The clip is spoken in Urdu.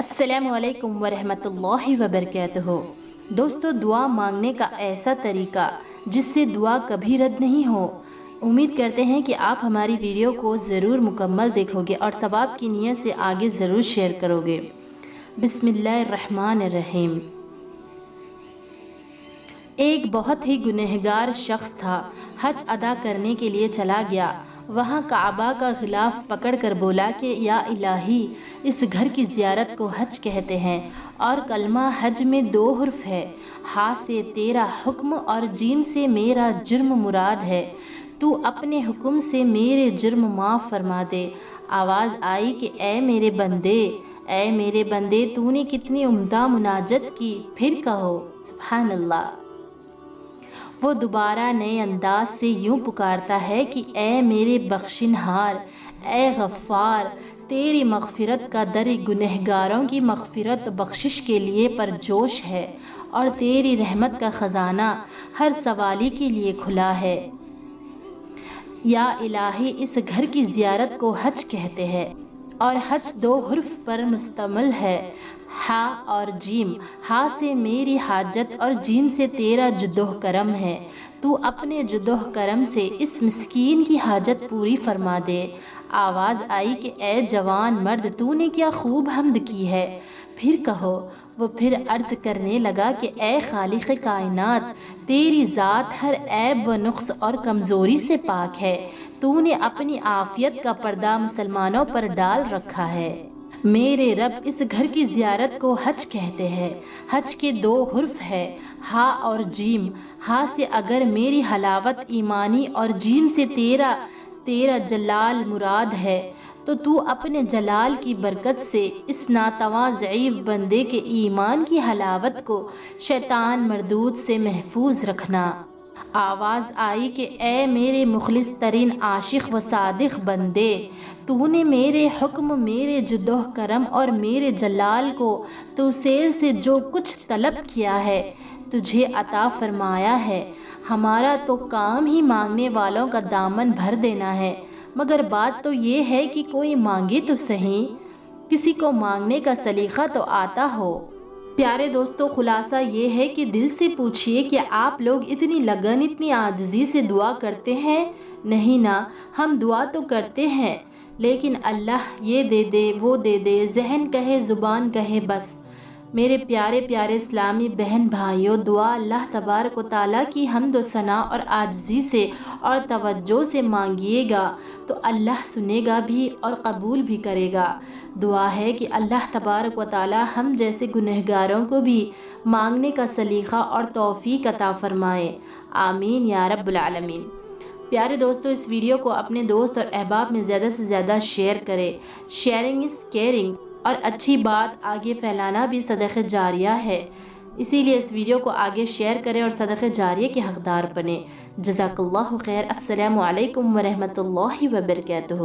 السلام علیکم ورحمۃ اللہ وبرکاتہ۔ دوستو، دعا مانگنے کا ایسا طریقہ جس سے دعا کبھی رد نہیں ہو۔ امید کرتے ہیں کہ آپ ہماری ویڈیو کو ضرور مکمل دیکھو گے اور ثواب کی نیت سے آگے ضرور شیئر کرو گے۔ بسم اللہ الرحمن الرحیم۔ ایک بہت ہی گنہگار شخص تھا، حج ادا کرنے کے لیے چلا گیا۔ وہاں کعبہ کا غلاف پکڑ کر بولا کہ یا الہی، اس گھر کی زیارت کو حج کہتے ہیں اور کلمہ حج میں 2 حرف ہے۔ ہا سے تیرا حکم اور جیم سے میرا جرم مراد ہے۔ تو اپنے حکم سے میرے جرم معاف فرما دے۔ آواز آئی کہ اے میرے بندے، اے میرے بندے، تو نے کتنی عمدہ مناجت کی، پھر کہو سبحان اللہ۔ وہ دوبارہ نئے انداز سے یوں پکارتا ہے کہ اے میرے بخشنہار، اے غفار، تیری مغفرت کا در گنہگاروں کی مغفرت بخشش کے لیے پرجوش ہے اور تیری رحمت کا خزانہ ہر سوالی کے لیے کھلا ہے۔ یا الہی، اس گھر کی زیارت کو حج کہتے ہیں اور حج 2 حرف پر مشتمل ہے، ہا اور جیم۔ ہا سے میری حاجت اور جیم سے تیرا جود و کرم ہے۔ تو اپنے جود و کرم سے اس مسکین کی حاجت پوری فرما دے۔ آواز آئی کہ اے جوان مرد، تو نے کیا خوب حمد کی ہے، پھر کہو۔ وہ پھر عرض کرنے لگا کہ اے خالق کائنات، تیری ذات ہر عیب و نقص اور کمزوری سے پاک ہے۔ تو نے اپنی عافیت کا پردہ مسلمانوں پر ڈال رکھا ہے۔ میرے رب، اس گھر کی زیارت کو حج کہتے ہیں۔ حج کے 2 حرف ہے، ہا اور جیم۔ ہا سے اگر میری حلاوت ایمانی اور جیم سے تیرا جلال مراد ہے تو اپنے جلال کی برکت سے اس ناتواں ضعیف بندے کے ایمان کی حلاوت کو شیطان مردود سے محفوظ رکھنا۔ آواز آئی کہ اے میرے مخلص ترین عاشق و صادق بندے، تو نے میرے حکم، میرے جود و کرم اور میرے جلال کو توسیل سے جو کچھ طلب کیا ہے تجھے عطا فرمایا ہے۔ ہمارا تو کام ہی مانگنے والوں کا دامن بھر دینا ہے، مگر بات تو یہ ہے کہ کوئی مانگے تو صحیح، کسی کو مانگنے کا سلیقہ تو آتا ہو۔ پیارے دوستو، خلاصہ یہ ہے کہ دل سے پوچھئے کہ آپ لوگ اتنی لگن، اتنی عاجزی سے دعا کرتے ہیں؟ نہیں نا، ہم دعا تو کرتے ہیں لیکن اللہ یہ دے دے، وہ دے دے، ذہن کہے، زبان کہے، بس۔ میرے پیارے پیارے اسلامی بہن بھائیوں، دعا اللہ تبارک و تعالیٰ کی حمد و ثنا اور عاجزی سے اور توجہ سے مانگیے گا تو اللہ سنے گا بھی اور قبول بھی کرے گا۔ دعا ہے کہ اللہ تبارک و تعالیٰ ہم جیسے گنہگاروں کو بھی مانگنے کا سلیقہ اور توفیق عطا فرمائے، آمین یا رب العالمین۔ پیارے دوستو، اس ویڈیو کو اپنے دوست اور احباب میں زیادہ سے زیادہ شیئر کریں۔ شیئرنگ از کیئرنگ، اور اچھی بات آگے پھیلانا بھی صدقہ جاریہ ہے، اسی لیے اس ویڈیو کو آگے شیئر کریں اور صدقہ جاریہ کے حقدار بنیں۔ جزاک اللہ خیر۔ السلام علیکم ورحمۃ اللہ وبرکاتہ۔